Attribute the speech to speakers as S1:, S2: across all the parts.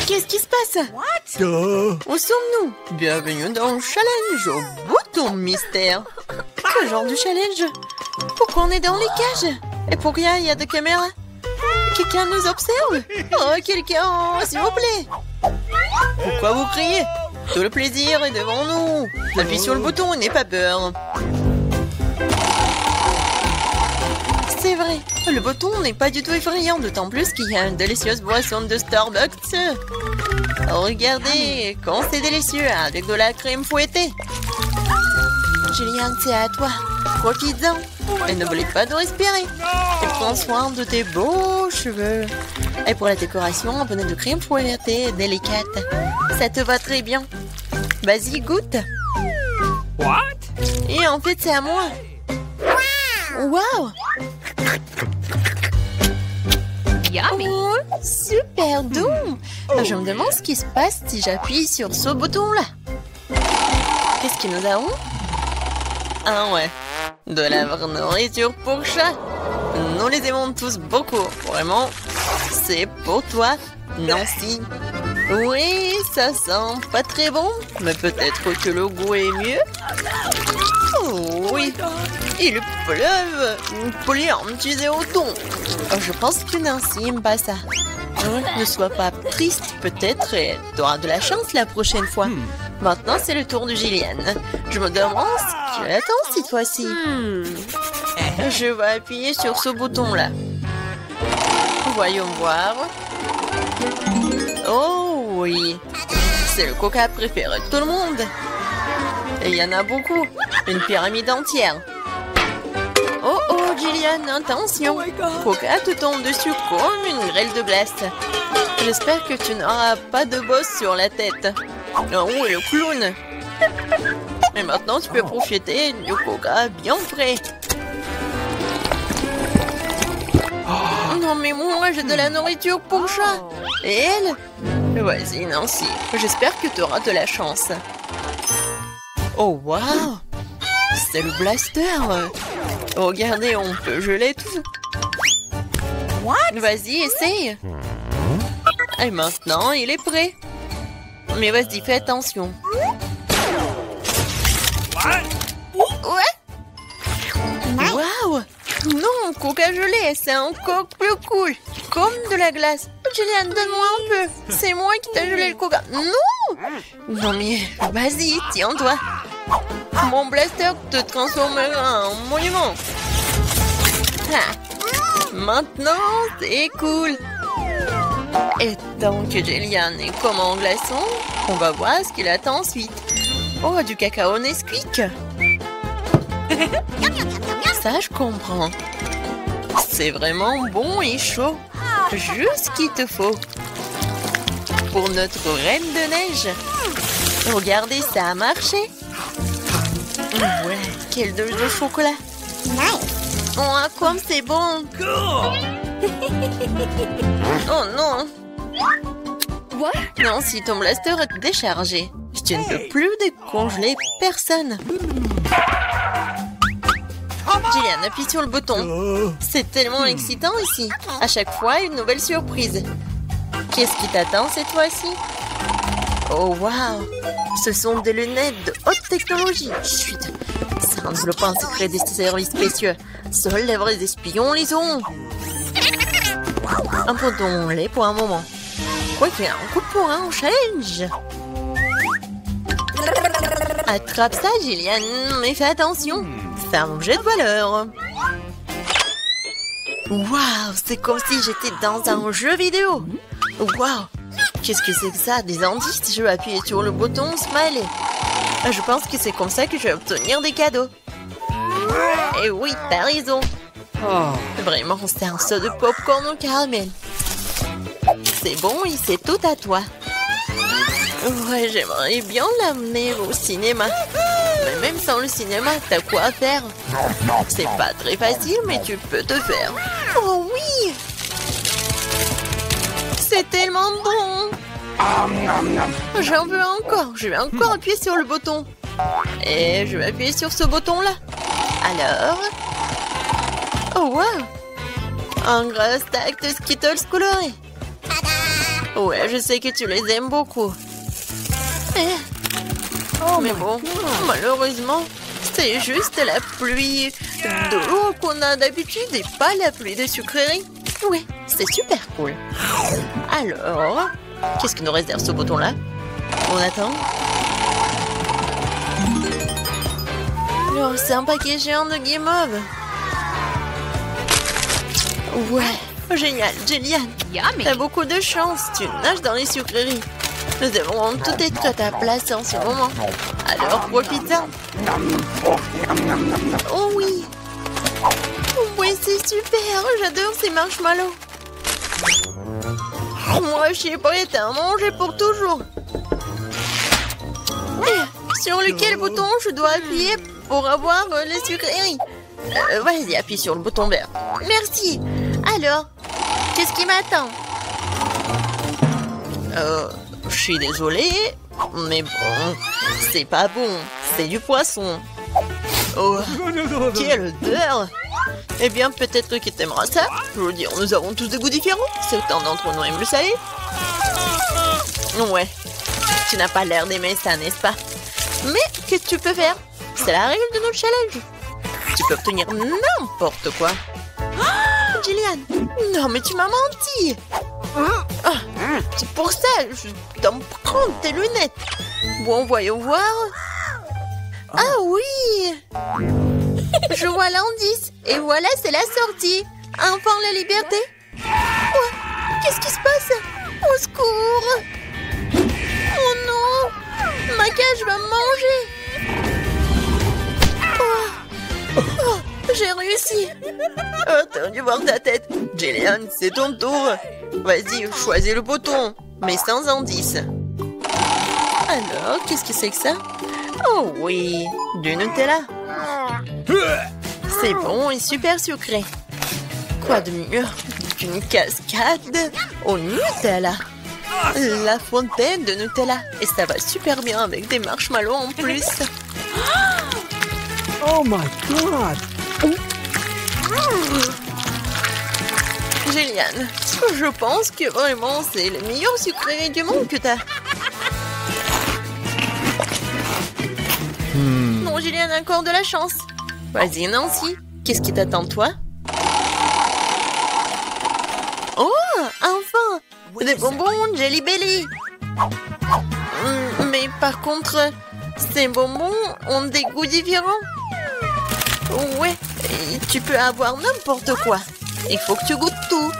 S1: Qu'est-ce qui se passe? Où sommes-nous? Bienvenue dans le challenge au bouton mystère. Quel genre de challenge? Pourquoi on est dans les cages? Et pourquoi il y a des caméras? Quelqu'un nous observe? Oh, quelqu'un, s'il vous plaît. Pourquoi vous criez? Tout le plaisir est devant nous. Appuie sur le bouton et n'aie pas peur. C'est vrai, le bouton n'est pas du tout effrayant, d'autant plus qu'il y a une délicieuse boisson de Starbucks. Regardez, quand c'est délicieux, avec de la crème fouettée. Julian, c'est à toi. Profites-en. Et n'oublie pas de respirer. Et prends soin de tes beaux cheveux. Et pour la décoration, un bonnet de crème fouettée délicate. Ça te va très bien. Vas-y, goûte.
S2: What?
S1: Et en fait, c'est à moi. Waouh!
S2: Yummy.
S1: Oh, super doux! Je me demande ce qui se passe si j'appuie sur ce bouton-là. Qu'est-ce que nous avons? Ah ouais, de la vraie nourriture pour chat. Nous les aimons tous beaucoup. Vraiment, c'est pour toi, Nancy. Oui, ça sent pas très bon, mais peut-être que le goût est mieux. Oh oui, il pleuve. Plein, tu es au thon. Je pense que Nancy aime pas ça. Ne sois pas triste, peut-être tu auras de la chance la prochaine fois. Maintenant, c'est le tour de Gillian. Je me demande ce qu'elle attend cette fois-ci. Je vais appuyer sur ce bouton-là. Voyons voir. Oh oui, c'est le coca préféré de tout le monde. Et il y en a beaucoup, une pyramide entière. Oh oh, Gillian, attention. Coca te tombe dessus comme une grêle de glace. J'espère que tu n'auras pas de bosse sur la tête. Oh, et le clown. Et maintenant, tu peux profiter du coca bien frais. Non mais moi, j'ai de la nourriture pour chat. Et elle? Vas-y, Nancy. J'espère que tu auras de la chance. Oh, waouh! C'est le blaster! Regardez, on peut geler tout. Vas-y, essaye. Et maintenant, il est prêt. Mais vas-y, fais attention. Ouais! Waouh! Non, coca gelé, c'est encore plus cool. Comme de la glace. Julian, donne-moi un peu. C'est moi qui t'ai gelé le coca. Non! Non mais, vas-y, tiens-toi. Mon blaster te transformera en monument. Ah. Maintenant, c'est cool. Et tant que Julian est comme en glaçon, on va voir ce qu'il attend ensuite. Oh, du cacao Nesquik. Ça, je comprends. C'est vraiment bon et chaud. Juste ce qu'il te faut. Pour notre reine de neige. Regardez, ça a marché. Ouais, quelle dose de chocolat. Nice. Oh, comme c'est bon. Oh non. What? Non, si ton blaster est déchargé, tu ne peux plus décongeler personne. Gillian, appuie sur le bouton. C'est tellement excitant ici. À chaque fois, une nouvelle surprise. Qu'est-ce qui t'attend cette fois-ci? Oh, waouh! Ce sont des lunettes de haute technologie. Chut! Ça enveloppe un secret des services spéciaux. Seuls les vrais espions les ont. Abandonnons-les pour un moment. Quoi qu'il y ait un coup pour un challenge. Attrape ça, Gillian, mais fais attention. C'est un objet de valeur. Waouh, c'est comme si j'étais dans un jeu vidéo. Waouh, qu'est-ce que c'est que ça? Des indices? Je vais appuyer sur le bouton Smiley. Je pense que c'est comme ça que je vais obtenir des cadeaux. Et oui, t'as raison. Vraiment, c'est un saut de popcorn au caramel. C'est bon et c'est tout à toi. Ouais, j'aimerais bien l'amener au cinéma. Mais même sans le cinéma, t'as quoi faire? C'est pas très facile, mais tu peux te faire. Oh oui! C'est tellement bon! J'en veux encore. Je vais encore appuyer sur le bouton. Et je vais appuyer sur ce bouton-là. Alors... Oh, wow! Un gros stack de Skittles colorés. Ouais, je sais que tu les aimes beaucoup. Mais bon, malheureusement, c'est juste la pluie de l'eau qu'on a d'habitude et pas la pluie de sucreries. Oui, c'est super cool. Alors, qu'est-ce qui nous réserve ce bouton-là? On attend. Oh, c'est un paquet géant de guimauve. Ouais, génial, Jillian.
S2: Yummy.
S1: T'as beaucoup de chance, tu nages dans les sucreries. Nous devons tout être à ta place en ce moment. Alors profite-en. Oh oui. Oui, c'est super, j'adore ces marshmallows. Moi, je suis prête à en manger pour toujours. Sur lequel bouton je dois appuyer pour avoir les sucreries? Vas-y, appuie sur le bouton vert. Merci. Alors, qu'est-ce qui m'attend? Je suis désolée, mais bon, c'est pas bon. C'est du poisson. Oh, quelle odeur! Eh bien, peut-être que t'aimeras ça. Je veux dire, nous avons tous des goûts différents. Certains d'entre nous aiment le salé. Ouais, tu n'as pas l'air d'aimer ça, n'est-ce pas? Mais qu'est-ce que tu peux faire? C'est la règle de notre challenge. Tu peux obtenir n'importe quoi. Oh, Jillian, non mais tu m'as menti. C'est pour ça, je dois me prendre tes lunettes. Bon, voyons voir. Ah oui. Je vois l'indice. Et voilà, c'est la sortie. Enfin, la liberté. Oh, qu'est-ce qui se passe? Au secours. Oh non. Ma cage va me manger. J'ai réussi. Oh, t'as dû voir ta tête. Jillian, c'est ton tour. Vas-y, choisis le bouton, mais sans indice. Alors, qu'est-ce que c'est que ça? Oh oui, du Nutella. C'est bon et super sucré. Quoi de mieux qu'une cascade au Nutella? La fontaine de Nutella. Et ça va super bien avec des marshmallows en plus.
S3: Oh my god!
S1: Jillian, je pense que vraiment c'est le meilleur sucré du monde que t'as. Non, Jillian a encore de la chance. Vas-y, Nancy, qu'est-ce qui t'attend, toi? Oh, enfin! Des bonbons Jelly Belly! Mais par contre, ces bonbons ont des goûts différents. Ouais, et tu peux avoir n'importe quoi. Il faut que tu goûtes tout.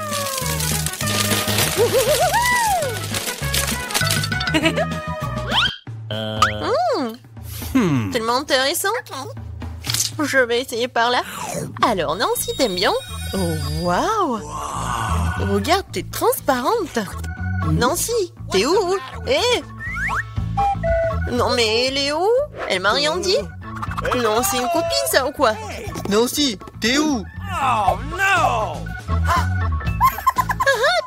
S1: Tellement intéressant. Je vais essayer par là. Alors, Nancy, t'aimes bien? Oh, waouh! Regarde, t'es transparente. Nancy, t'es où? Eh! Non, mais elle est où? Elle m'a rien dit. Non, c'est une copine, ça, ou quoi? Nancy, t'es où?
S3: Oh no!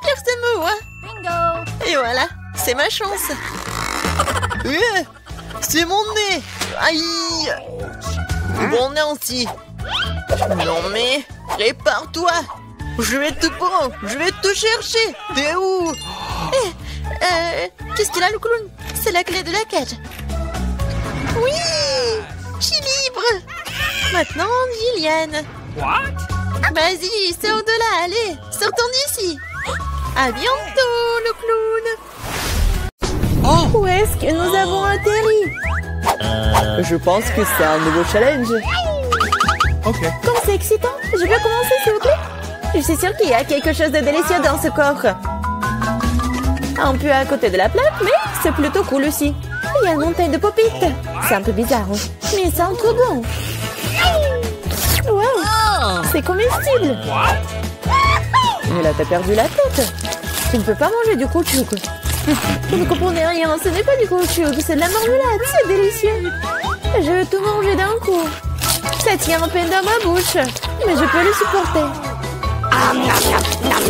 S1: Personne me voit.
S2: Bingo.
S1: Et voilà, c'est ma chance. C'est mon nez. Aïe. Bon, Nancy. Non, mais répare-toi. Je vais te prendre. Je vais te chercher. T'es où? Qu'est-ce qu'il a, le clown? C'est la clé de la cage. Oui, je suis libre. Maintenant, Jillian.
S2: What?
S1: Vas-y, sors de là, allez, sortons d'ici. À bientôt, le clown. Oh, où est-ce que nous avons atterri? Je pense que c'est un nouveau challenge.
S3: Ok.
S1: Comme c'est excitant, je peux commencer, s'il vous plaît? Je suis sûre qu'il y a quelque chose de délicieux dans ce corps. Un peu à côté de la plaque, mais c'est plutôt cool aussi. Il y a une montagne de pop-it. C'est un peu bizarre, hein, mais ça sent trop bon. Wow, c'est comestible. Mais là, t'as perdu la tête. Tu ne peux pas manger du caoutchouc. Vous ne comprenez rien, ce n'est pas du caoutchouc, c'est de la marmelade, c'est délicieux. Je veux tout manger d'un coup. Ça tient à peine dans ma bouche, mais je peux le supporter.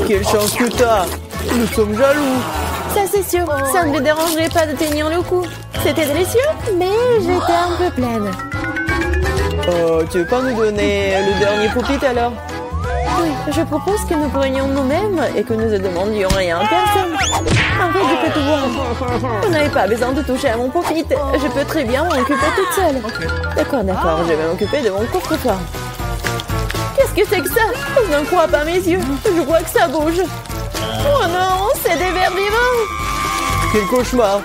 S1: Quelle chance que t'as. Nous sommes jaloux. Ça c'est sûr, ça ne me dérangerait pas de tenir le coup. C'était délicieux, mais j'étais un peu pleine. Tu veux pas nous donner le dernier pop-it alors? Oui, je propose que nous prenions nous-mêmes et que nous ne demandions rien à personne. En fait, je peux tout voir. Vous n'avez pas besoin de toucher à mon profit. Je peux très bien m'en occuper toute seule. D'accord, je vais m'occuper de mon coffre-fort. Qu'est-ce que c'est que ça? Je n'en crois pas mes yeux. Je crois que ça bouge. Oh non, c'est des vers vivants. Quel cauchemar.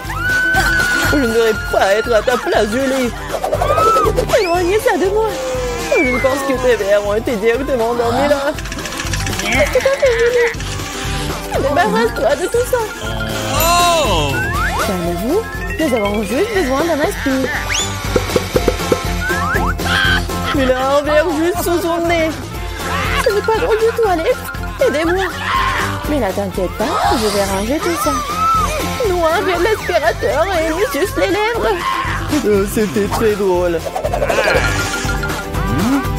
S1: Je ne devrais pas être à ta place, Julie. Éloignez ça de moi. Je ne pense que tes vers ont été directement endormis là. Qu'est-ce que t'as fait, Julie? Débarrasse-toi de tout ça.
S3: Oh!
S1: Calmez-vous, nous avons juste besoin d'un aspire. Il a un verre juste sous son nez. Ce n'est pas drôle du tout, Alex. Aidez-moi. Mais là, t'inquiète pas, je vais ranger tout ça. Noir vient de l'aspirateur et lui suce les lèvres. C'était très drôle.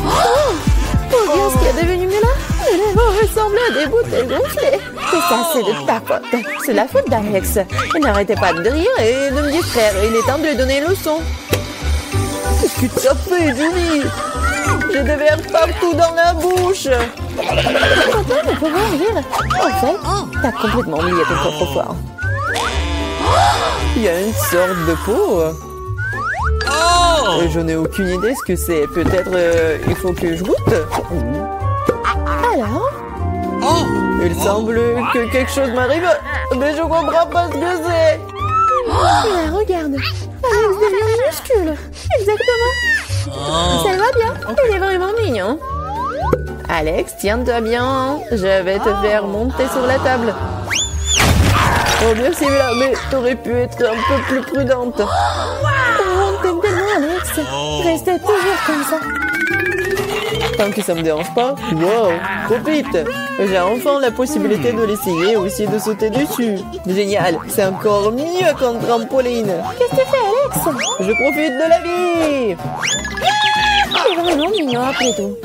S1: Oh, regarde ce qui est devenu là. Les lèvres ressemblent à des bouteilles gonflées. Tout ça, c'est de ta faute. C'est la faute d'Alex. Il n'arrêtait pas de rire et de me distraire. Il est temps de lui donner une leçon. Qu'est-ce que tu as fait, Julie? J'ai des vers partout dans la bouche. Papa, on peut voir rire. En fait, t'as complètement oublié ton coffre-fort. Il y a une sorte de peau. Et je n'ai aucune idée ce que c'est. Peut-être il faut que je goûte. Alors? Il semble que quelque chose m'arrive, mais je comprends pas ce que c'est. Là, regarde. Alex devient minuscule. Exactement. Ça va bien. Il est vraiment mignon. Alex, tiens-toi bien. Je vais te faire monter sur la table. Oh, merci, mais t'aurais pu être un peu plus prudente. Oh, t'aimes tellement, Alex. Restez toujours comme ça. Tant que ça me dérange pas. Wow, profite. J'ai enfin la possibilité de l'essayer et aussi de sauter dessus. Génial, c'est encore mieux qu'un trampoline. Qu'est-ce que tu fais, Alex? Je profite de la vie. C'est vraiment mignon après tout.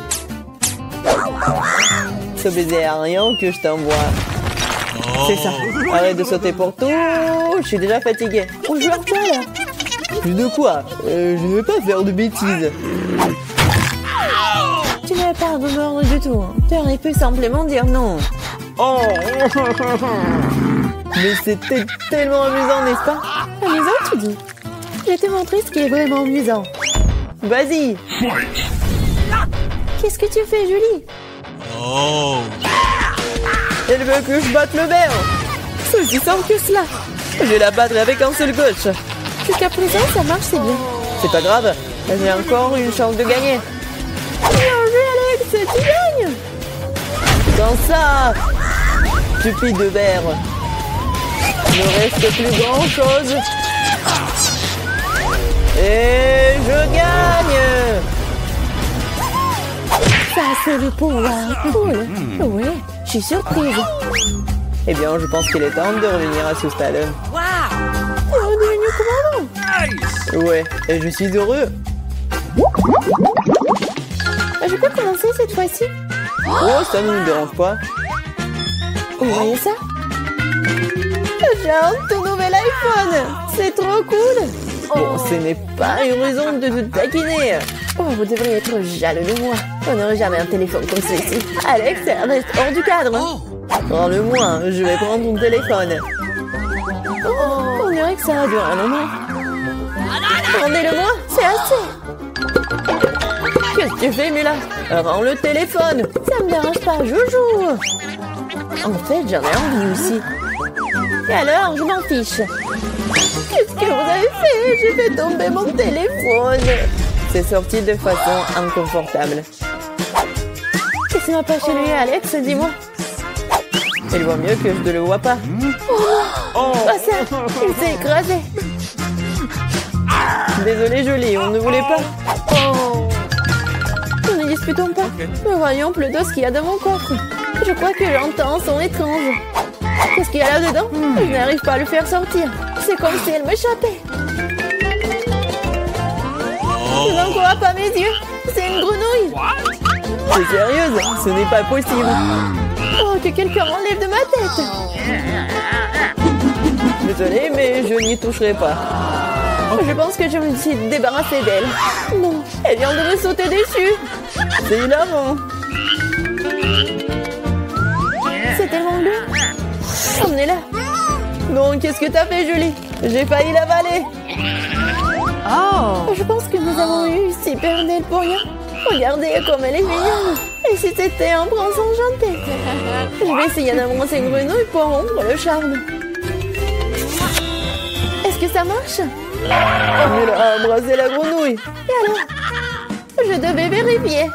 S1: Ce baiser aérien que je t'envoie. C'est ça. Arrête de sauter pour tout. Je suis déjà fatiguée. On joue à quoi là? Plus de quoi? Je ne vais pas faire de bêtises. Tu n'avais pas à me mordre du tout. Tu aurais pu simplement dire non. Oh. Mais c'était tellement amusant, n'est-ce pas? Amusant, tu dis? Je vais te montrer ce qui est vraiment amusant. Vas-y. Qu'est-ce que tu fais, Julie?
S3: Oh!
S1: Elle veut que je batte le verre. C'est aussi simple que cela. Je vais la battre avec un seul coach. Jusqu'à présent, ça marche, c'est bien. C'est pas grave. J'ai encore une chance de gagner. Bien joué, Alex, tu gagnes. Dans ça, stupide de verre. Il ne reste plus grand-chose. Et je gagne. Ça, c'est le pouvoir. Cool. Oui, je suis surprise. Eh bien, je pense qu'il est temps de revenir à ce stade.
S2: Wow!
S1: Tu es redevenu commandant. Ouais, et je suis heureux. Je peux commencer cette fois-ci? Oh, ça ne me dérange pas. Vous voyez ça? J'ai un tout nouvel iPhone. C'est trop cool. Bon, ce n'est pas une raison de te taquiner. Oh, vous devriez être jaloux de moi. On n'aurait jamais un téléphone comme celui-ci. Alex, reste hors du cadre. Prends-le-moi, je vais prendre ton téléphone. Oh, on dirait que ça a duré un moment. Rendez-le-moi, c'est assez. Qu'est-ce que tu fais, Mila? Rends le téléphone. Ça me dérange pas, je joue. En fait, j'en ai envie aussi. Et alors, je m'en fiche. Qu'est-ce que vous avez fait? J'ai fait tomber mon téléphone. C'est sorti de façon inconfortable. Qu'est-ce qui m'a pas chez lui, Alex? Dis-moi. Il voit mieux que je ne le vois pas. Oh, pas ça. Il s'est écrasé. Désolé, Julie, on ne voulait pas. Oh. Ne disputons pas. Mais voyons plutôt ce qu'il y a dans mon coffre. Je crois que j'entends un son étrange. Qu'est-ce qu'il y a là-dedans? Je n'arrive pas à le faire sortir. C'est comme si elle m'échappait. Je n'en crois pas mes yeux. C'est une grenouille. T'es sérieuse? Ce n'est pas possible. Oh, que quelqu'un enlève de ma tête. Désolée, mais je n'y toucherai pas. Je pense que je me suis débarrassée d'elle. Non, elle vient de me sauter dessus. C'est hilarant. C'est tellement bleu. Emmenez-la. Non, qu'est-ce que t'as fait, Julie? J'ai failli l'avaler.
S2: Oh.
S1: Je pense que nous avons eu Cypernel pour rien. Regardez comme elle est mignonne. Et si c'était un prince enchanté? Je vais essayer d'embrasser une grenouille pour rompre le charme. Est-ce que ça marche? Il a embrassé la grenouille. Et alors? Je devais vérifier.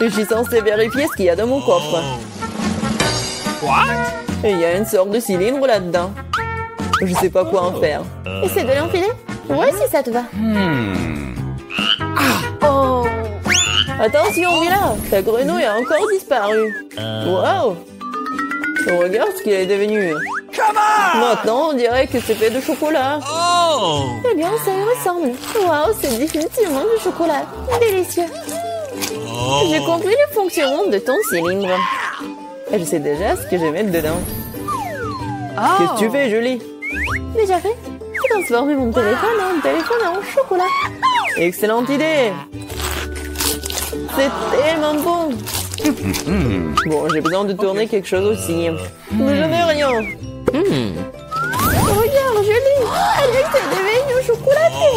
S1: Je suis censée vérifier ce qu'il y a dans mon coffre.
S3: What?
S1: Et il y a une sorte de cylindre là-dedans. Je sais pas quoi en faire. Essaie de l'enfiler? Ouais, si ça te va. Oh! Attention, Mila! Ta grenouille a encore disparu. Wow! Regarde ce qu'il est devenu. Maintenant, on dirait que c'est fait de chocolat.
S3: Oh!
S1: Eh bien, ça y ressemble. Wow, c'est définitivement du chocolat. Délicieux.
S3: Oh!
S1: J'ai compris le fonctionnement de ton cylindre. Et je sais déjà ce que je vais mettre dedans. Qu'est-ce que tu fais, Julie? Déjà fait? J'ai transformé mon téléphone en chocolat. Excellente idée! C'est tellement bon! Bon, j'ai besoin de tourner quelque chose aussi. Mais je n'ai rien. Regarde, Julie! Alex est devenu chocolaté!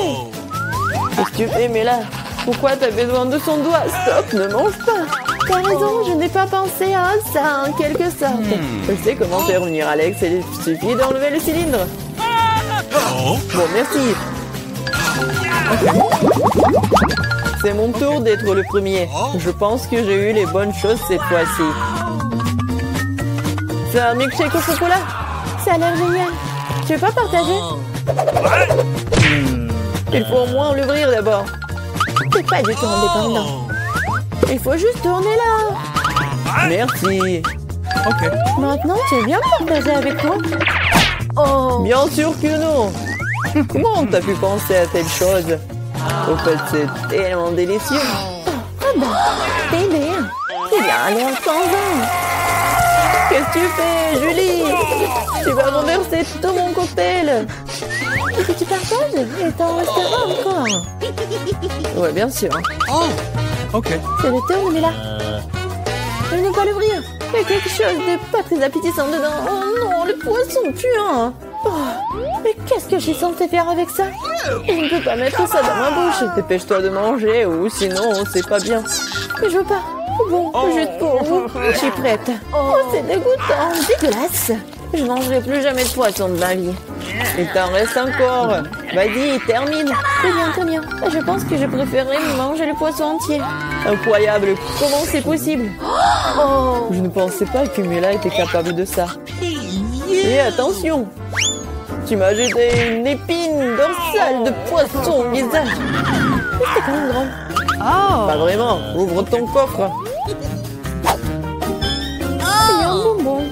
S1: Qu'est-ce que tu fais, Mela? Pourquoi t'as besoin de son doigt? Stop, ne mange pas! T'as raison, je n'ai pas pensé à ça en quelque sorte. Je sais comment faire revenir Alex, il suffit d'enlever le cylindre.
S3: Oh!
S1: Bon, merci. C'est mon tour d'être le premier. Je pense que j'ai eu les bonnes choses cette fois-ci. C'est un milkshake au chocolat? Ça a l'air génial. Tu veux pas partager? Il faut au moins l'ouvrir d'abord. C'est pas du tout indépendant. Il faut juste tourner là. Merci.
S3: Ok.
S1: Maintenant, tu veux bien partager avec moi? Oh. Bien sûr que non. Comment t'as pu penser à telle chose? Au fait, c'est tellement délicieux. Ah ben, t'es bien. C'est bien, allez, en Qu'est-ce que tu fais, Julie? Tu vas renverser tout mon cocktail. Est-ce que tu partages? Et t'en resteras encore. Ouais, bien sûr.
S3: Oh! Ok.
S1: C'est le tour, mais là. Je ne peux pas l'ouvrir. Il y a quelque chose de pas très appétissant dedans. Oh non, le poisson puant. Oh, mais qu'est-ce que je suis censée faire avec ça? Je ne peux pas mettre ça dans ma bouche. Dépêche-toi de manger ou sinon c'est pas bien. Mais je veux pas. Bon, juste pour vous, je suis prête. Oh, c'est dégoûtant, dégueulasse. Je mangerai plus jamais de poisson de ma vie. Il t'en reste encore. Vas-y, termine. Très bien. Je pense que je préférerais manger le poisson entier. Incroyable. Comment c'est possible? Oh. Je ne pensais pas que Mila était capable de ça. Et attention. Tu m'as jeté une épine dorsale de poisson au visage. Mais c'était quand même drôle.
S2: Oh.
S1: Pas vraiment. Ouvre ton coffre. Il y a un bonbon.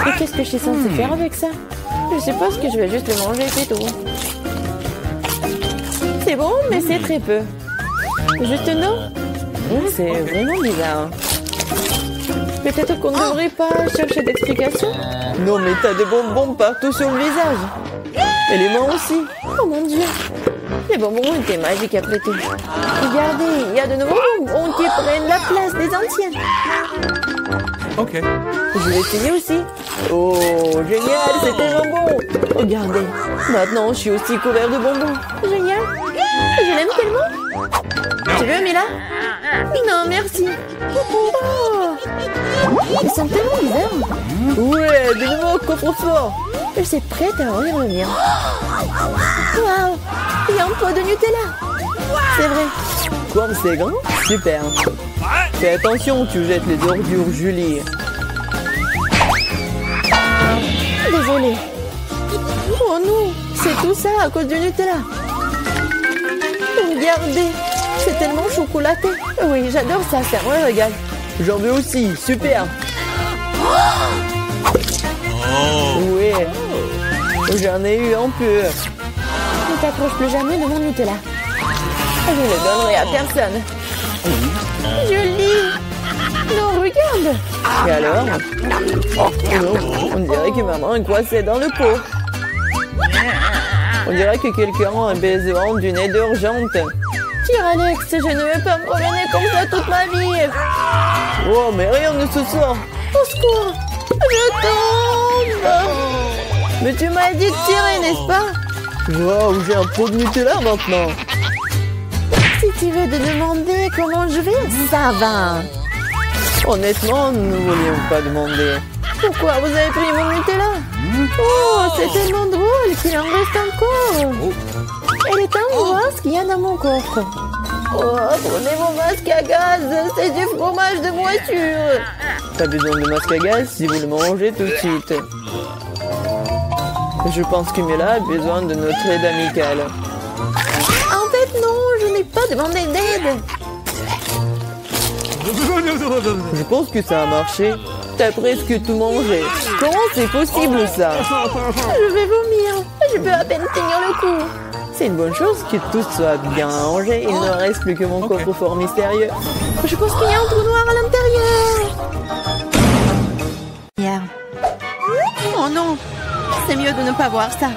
S1: Et qu'est-ce que je suis censée faire avec ça? Je suppose que je vais juste le manger, c'est tout. C'est bon, mais c'est très peu. Juste non? C'est vraiment bizarre. Peut-être qu'on ne devrait pas chercher d'explications? Non, mais t'as des bonbons partout sur le visage. Et les mains aussi. Oh mon Dieu. Les bonbons étaient magiques après tout. Regardez, il y a de nouveaux bonbons qui prennent la place des anciens.
S3: Ok.
S1: Je vais essayer aussi. Oh, génial, c'est tellement bon. Regardez, maintenant je suis aussi couvert de bonbons. Génial. Je l'aime tellement. Tu veux, Mila? Non, merci. Oh. Ils sont tellement bizarres. Ouais, de nouveau au coffre-fort. Je suis prête à ouvrir le mien. Waouh, il y a un pot de Nutella. C'est vrai. Comme c'est grand, super. Fais attention, tu jettes les ordures, Julie. Désolée. Oh non, c'est tout ça à cause du Nutella. Regardez, c'est tellement chocolaté. Oui, j'adore ça, c'est un régal. J'en veux aussi, super. Oui, j'en ai eu un peu. Ne t'approche plus jamais de mon Nutella. Je ne le donnerai à personne. Julie! Non, regarde! Et alors? Oh, on dirait que maman est coincée dans le pot. On dirait que quelqu'un a besoin d'une aide urgente. Tire, Alex, je ne vais pas me promener comme ça toute ma vie. Oh, mais rien ne se sort. Au secours! Je tombe! Mais tu m'as dit de tirer, n'est-ce pas?
S4: Waouh, j'ai un pot de Nutella maintenant.
S1: Si tu veux te demander comment je vais, ça va.
S4: Honnêtement, nous ne voulions pas demander.
S1: Pourquoi vous avez pris mon Nutella? Oh, c'est tellement drôle qu'il en reste encore. Il est temps de voir ce qu'il y a dans mon coffre. Oh, prenez mon masque à gaz, c'est du fromage de voiture.
S4: Pas besoin de masque à gaz si vous le mangez tout de suite. Je pense que Mila a besoin de notre aide amicale.
S1: En fait, non, je n'ai pas demandé d'aide.
S4: Je pense que ça a marché. T'as presque tout mangé. Comment c'est possible ça?
S1: Je vais vomir. Je peux à peine tenir le coup.
S4: C'est une bonne chose que tout soit bien rangé. Il ne reste plus que mon coffre-fort mystérieux.
S1: Je pense qu'il y a un trou noir à l'intérieur. Oh non, c'est mieux de ne pas voir ça.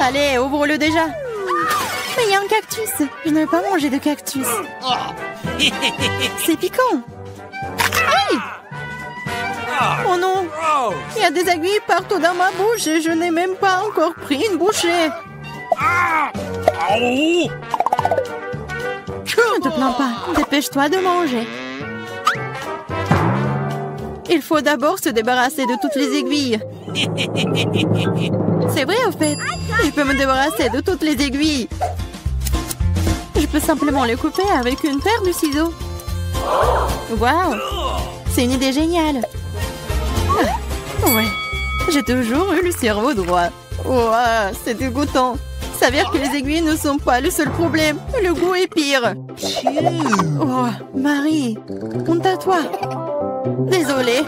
S1: Allez, ouvre-le déjà. Mais il y a un cactus. Je ne veux pas manger de cactus. C'est piquant. Aïe! Oh non, il y a des aiguilles partout dans ma bouche et je n'ai même pas encore pris une bouchée. Ne te plains pas, dépêche-toi de manger. Il faut d'abord se débarrasser de toutes les aiguilles. C'est vrai, au fait. Je peux me débarrasser de toutes les aiguilles. Je peux simplement les couper avec une paire de ciseaux. Waouh! C'est une idée géniale. Ah, ouais, j'ai toujours eu le cerveau droit. Ouah, c'est dégoûtant. S'avère que les aiguilles ne sont pas le seul problème. Le goût est pire. Oh, Marie, honte à toi. Désolée.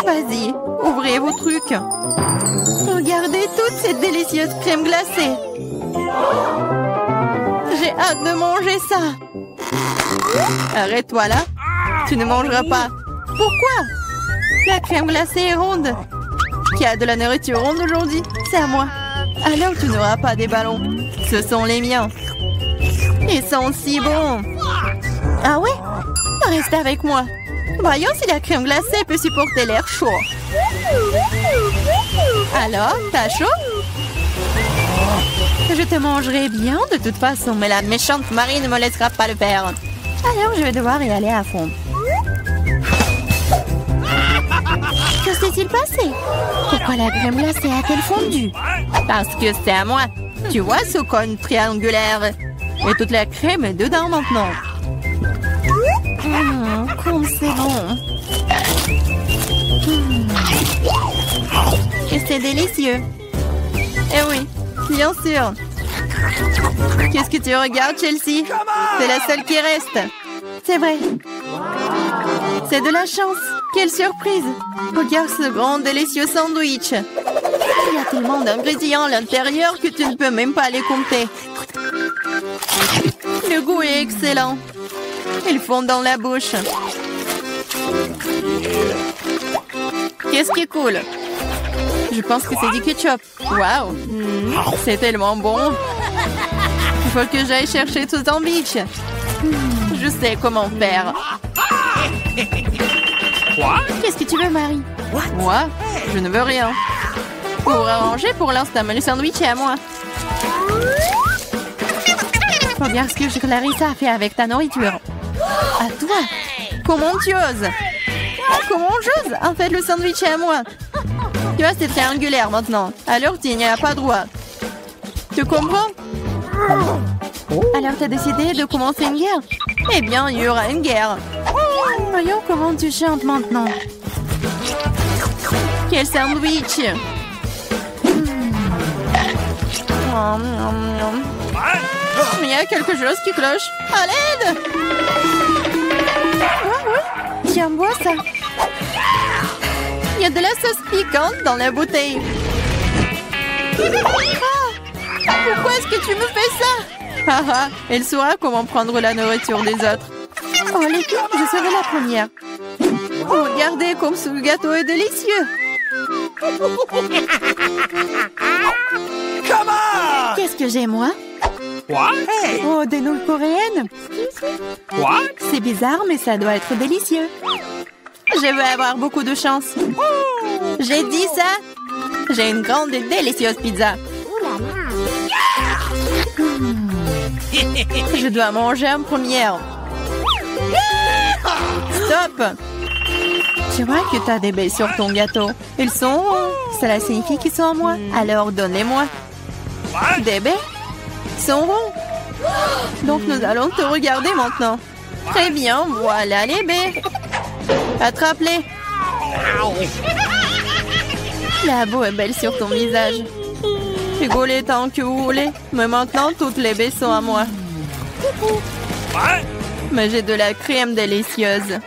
S1: Vas-y, ouvrez vos trucs. Regardez toute cette délicieuse crème glacée. J'ai hâte de manger ça. Arrête-toi là. Tu ne mangeras pas. Pourquoi? La crème glacée est ronde. Qui a de la nourriture ronde aujourd'hui? C'est à moi. Alors tu n'auras pas des ballons. Ce sont les miens. Ils sont si bons. Ah ouais? Reste avec moi. Voyons si la crème glacée peut supporter l'air chaud. Alors, t'as chaud? Je te mangerai bien de toute façon, mais la méchante Marie ne me laissera pas le faire. Alors je vais devoir y aller à fond. Que s'est-il passé? Pourquoi la crème glacée a-t-elle fondu? Parce que c'est à moi. Tu vois ce cône triangulaire? Et toute la crème est dedans maintenant. Comme c'est bon. Et c'est délicieux. Eh oui, bien sûr. Qu'est-ce que tu regardes, Chelsea? C'est la seule qui reste. C'est vrai. C'est de la chance. Quelle surprise. Regarde ce grand délicieux sandwich. Il y a tellement d'ingrédients à l'intérieur que tu ne peux même pas les compter. Le goût est excellent. Ils fondent dans la bouche. Qu'est-ce qui est cool? Je pense que c'est du ketchup. Waouh, c'est tellement bon. Il faut que j'aille chercher ce sandwich. Je sais comment faire. Qu'est-ce que tu veux, Marie? Moi? Je ne veux rien. Pour arranger pour l'instant, mais le sandwich est à moi. Regarde ce que Clarissa a fait avec ta nourriture. À toi? Comment tu oses? Comment j'ose? En fait, le sandwich est à moi. Tu vois, c'est triangulaire maintenant. Alors, tu n'y as pas droit. Tu comprends? Alors, tu as décidé de commencer une guerre? Eh bien, il y aura une guerre. Voyons comment tu chantes maintenant. Quel sandwich! Il y a quelque chose qui cloche. À l'aide! Ouais. Tiens, bois ça. Il y a de la sauce piquante dans la bouteille. Ah! Pourquoi est-ce que tu me fais ça? Haha, elle saura comment prendre la nourriture des autres. Oh, l'équipe, je serai la première. Regardez comme ce gâteau est délicieux. Qu'est-ce que j'ai, moi? Oh, des nouilles coréennes. C'est bizarre, mais ça doit être délicieux. Je vais avoir beaucoup de chance. J'ai dit ça. J'ai une grande et délicieuse pizza. Je dois manger en première. Stop! Je vois que tu as des baies sur ton gâteau. Ils sont ronds. Cela signifie qu'ils sont à moi. Alors donne-les-moi. Des baies? Ils sont ronds. Donc nous allons te regarder maintenant. Très bien, voilà les baies. Attrape-les. La boue est belle sur ton visage. Rigolez tant que vous voulez. Mais maintenant, toutes les baies sont à moi. Mais j'ai de la crème délicieuse.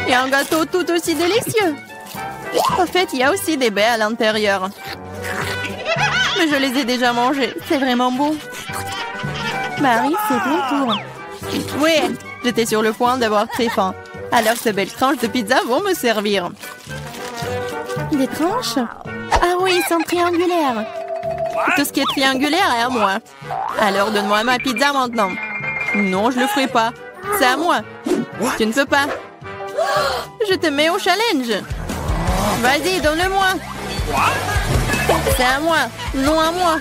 S1: Et un gâteau tout aussi délicieux. En fait, il y a aussi des baies à l'intérieur. Mais je les ai déjà mangées. C'est vraiment bon. Marie, c'est ton tour. Oui, j'étais sur le point d'avoir très faim. Alors ces belles tranches de pizza vont me servir. Des tranches? Ah oui, ils sont triangulaires. Tout ce qui est triangulaire est à moi. Alors donne-moi ma pizza maintenant. Non, je le ferai pas. C'est à moi. Tu ne peux pas. Je te mets au challenge. Vas-y, donne-le-moi. C'est à moi. Non à moi.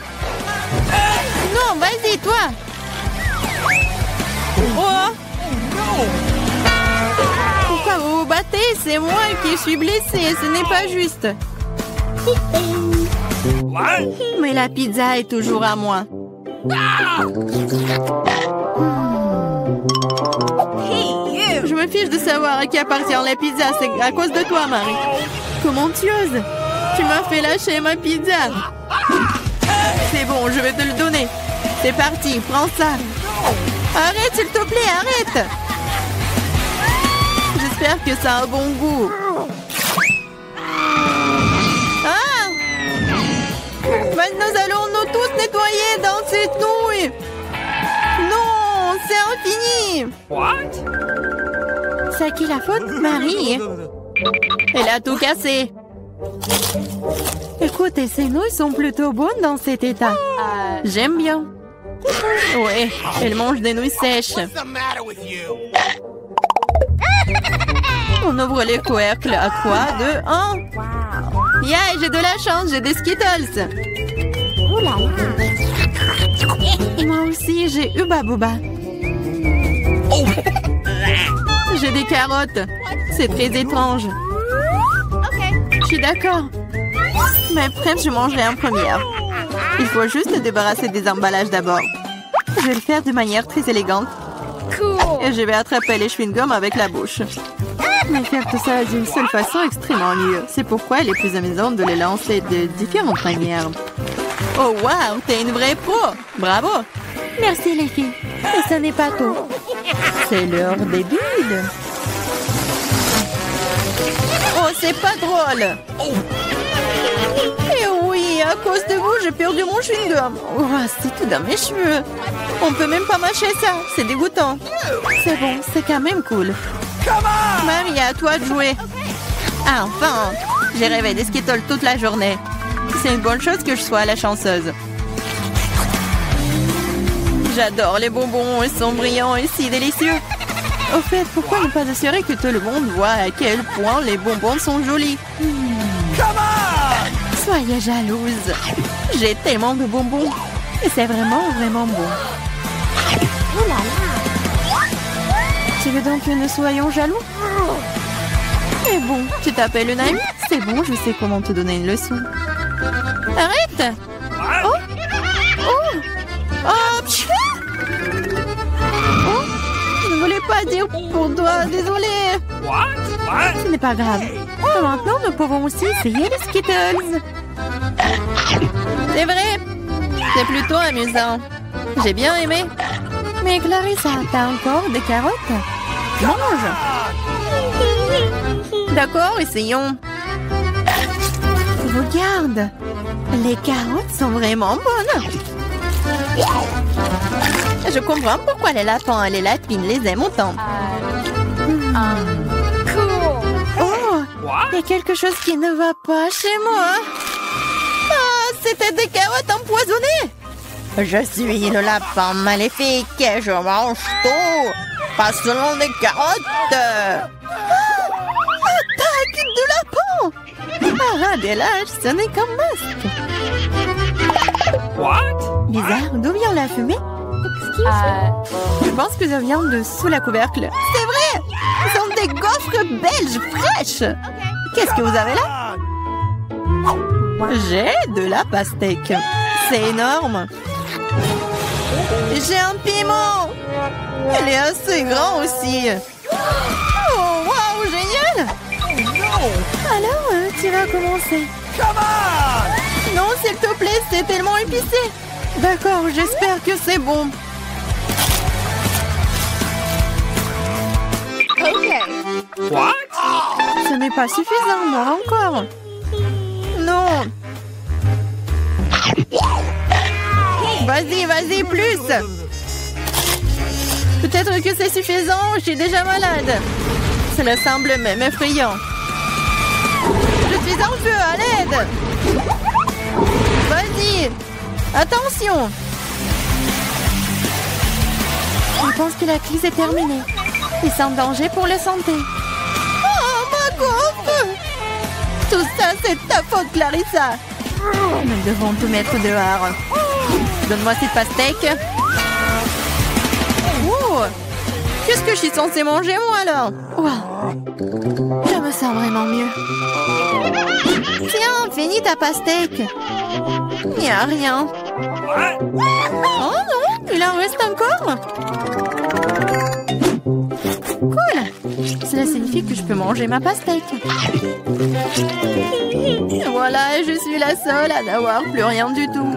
S1: Non, vas-y, toi. Oh. Pourquoi vous vous battez? C'est moi qui suis blessée. Ce n'est pas juste. Mais la pizza est toujours à moi. Je me fiche de savoir à qui appartient la pizza. C'est à cause de toi, Marie. Comment tu oses? Tu m'as fait lâcher ma pizza. C'est bon, je vais te le donner. C'est parti, prends ça. Arrête, s'il te plaît, arrête. J'espère que ça a un bon goût. Ah! Maintenant, nous allons nous tous nettoyer dans cette nouille. Non, c'est infini. C'est à qui la faute? Marie. Elle a tout cassé. Écoutez, ces nouilles sont plutôt bonnes dans cet état. J'aime bien. Ouais, elle mange des nouilles sèches. On ouvre les couvercles à 3, 2, 1. Yeah, j'ai de la chance, j'ai des Skittles. Moi aussi, j'ai Uba Booba. J'ai des carottes. C'est très étrange. Je suis d'accord. Mais bref, je mangerai en première. Il faut juste se débarrasser des emballages d'abord. Je vais le faire de manière très élégante. Et je vais attraper les chewing-gums avec la bouche. Mais faire tout ça d'une seule façon est extrêmement mieux. C'est pourquoi il est plus amusant de les lancer de différentes manières. Oh wow, t'es une vraie pro. Bravo. Merci les filles. Mais ça n'est pas tout. C'est l'heure des bulles. Oh, c'est pas drôle. Et oui, à cause de vous, j'ai perdu mon chewing-gum. Oh, c'est tout dans mes cheveux. On peut même pas mâcher ça. C'est dégoûtant. C'est bon, c'est quand même cool. Marie, à toi de jouer. Ah, enfin, j'ai rêvé des Skittles toute la journée. C'est une bonne chose que je sois la chanceuse. J'adore les bonbons, ils sont brillants et si délicieux. Au fait, pourquoi ne pas assurer que tout le monde voit à quel point les bonbons sont jolis? Soyez jalouse. J'ai tellement de bonbons. Et c'est vraiment, vraiment bon. Oh là là. Tu veux donc que nous soyons jaloux? Mais bon, tu t'appelles une amie? C'est bon, je sais comment te donner une leçon. Arrête! Oh! Oh! Oh! Pfiou! Oh! Je ne voulais pas dire pour toi, désolée. Ce n'est pas grave. Maintenant, nous pouvons aussi essayer les Skittles. C'est vrai. C'est plutôt amusant. J'ai bien aimé. Mais Clarissa, t'as encore des carottes? Mange. D'accord, essayons. Regarde. Les carottes sont vraiment bonnes. Je comprends pourquoi les lapins et les lapines les aiment autant. Oh, il y a quelque chose qui ne va pas chez moi. Ah, c'était des carottes empoisonnées. Je suis le lapin maléfique et je mange tout. Pas seulement des carottes. Ah, attaque de lapin. Ah, dès l'âge, ce n'est qu'un masque.
S3: What?
S1: Bizarre, d'où vient la fumée? Je pense que ça vient de sous la couvercle. C'est vrai! Ce sont des gaufres belges fraîches! Qu'est-ce que vous avez là? J'ai de la pastèque. C'est énorme. J'ai un piment. Elle est assez grand aussi. Oh, waouh, génial! Alors, tu vas commencer. Non, s'il te plaît, c'est tellement épicé. D'accord, j'espère que c'est bon.
S3: What?
S1: Ce n'est pas suffisant, moi encore. Non. Vas-y, vas-y, plus. Peut-être que c'est suffisant, je suis déjà malade. Cela semble même effrayant. Je suis en feu, à l'aide. Vas-y. Attention. Je pense que la crise est terminée. Ils sont en danger pour la santé. Oh, ma gaufre! Tout ça, c'est ta faute, Clarissa. Nous devons tout mettre dehors. Donne-moi cette pastèque. Oh! Qu'est-ce que je suis censée manger, moi, alors? Wow. Je me sens vraiment mieux. Tiens, finis ta pastèque. Il n'y a rien. Oh non, il en reste encore. Cool. Cela signifie que je peux manger ma pastèque. Voilà, je suis la seule à n'avoir plus rien du tout.